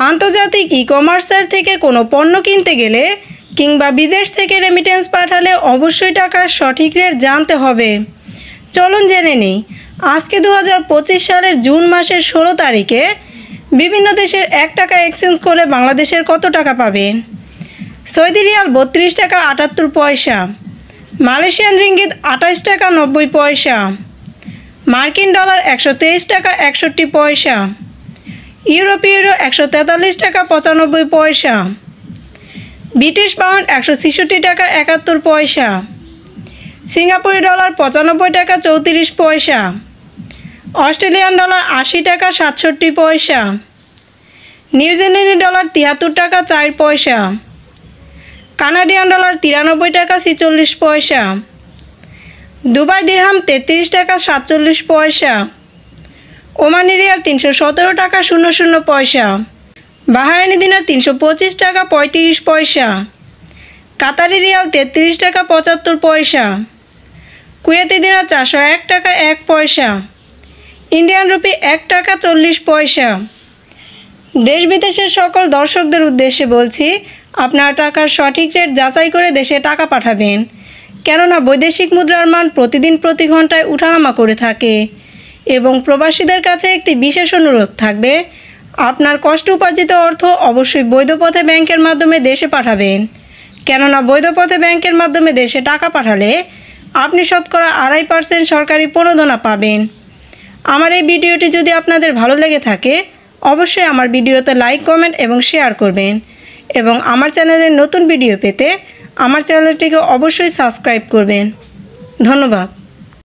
আন্তর্জাতিক ই-কমার্সার থেকে কোনো পণ্য কিনতে গেলে কিংবা বিদেশ থেকে রেমিটেন্স পাঠালে অবশ্যই টাকার সঠিক রেট জানতে হবে। চলুন জেনে নিই আজকে 2025 সালের জুন মাসের 16 তারিখে বিভিন্ন দেশের 1 টাকা এক্সচেঞ্জ করে বাংলাদেশের কত টাকা পাবেন। সৌদি রিয়াল 32 টাকা 78 পয়সা, মালয়েশিয়ান রিঙ্গিত 28 টাকা 90 পয়সা, মার্কিন ডলার 123 টাকা 61 পয়সা, ইউরোপীয় ইউরো 143 টাকা 95 পয়সা, ব্রিটিশ পাউন্ড 166 টাকা 71 পয়সা, সিঙ্গাপুরি ডলার 95 টাকা 34 পয়সা, অস্ট্রেলিয়ান ডলার 80 টাকা 67 পয়সা, নিউজিল্যান্ডি ডলার 73 টাকা 4 পয়সা, কানাডিয়ান ডলার 93 টাকা 46 পয়সা, দুবাই দিরহাম 33 টাকা 47 পয়সা, ওমানি রিয়াল 317 টাকা 00 পয়সা, বাহারাইনি দিনার 325 টাকা 35 পয়সা, কাতারি রিয়াল 33 টাকা 75 পয়সা, কুয়েতি দিনার 401 টাকা 1 পয়সা, ইন্ডিয়ান রুপি 1 টাকা 40 পয়সা। দেশ বিদেশের সকল দর্শকদের উদ্দেশ্যে বলছি, আপনার টাকার সঠিক রেট যাচাই করে দেশে টাকা পাঠাবেন, কেননা বৈদেশিক মুদ্রার মান প্রতিদিন প্রতি ঘন্টায় উঠানামা করে থাকে। এবং প্রবাসীদের কাছে একটি বিশেষ অনুরোধ থাকবে, আপনার কষ্ট উপার্জিত অর্থ অবশ্যই বৈধ পথে ব্যাংকের মাধ্যমে দেশে পাঠাবেন, কেননা বৈধ পথে ব্যাংকের মাধ্যমে দেশে টাকা পাঠালে আপনি শতকরা 2.5% সরকারি প্রণোদনা পাবেন। আমার এই ভিডিওটি যদি আপনাদের ভালো লেগে থাকে অবশ্যই আমার ভিডিওতে লাইক, কমেন্ট এবং শেয়ার করবেন এবং আমার চ্যানেলের নতুন ভিডিও পেতে আমার চ্যানেলটিকে অবশ্যই সাবস্ক্রাইব করবেন। ধন্যবাদ।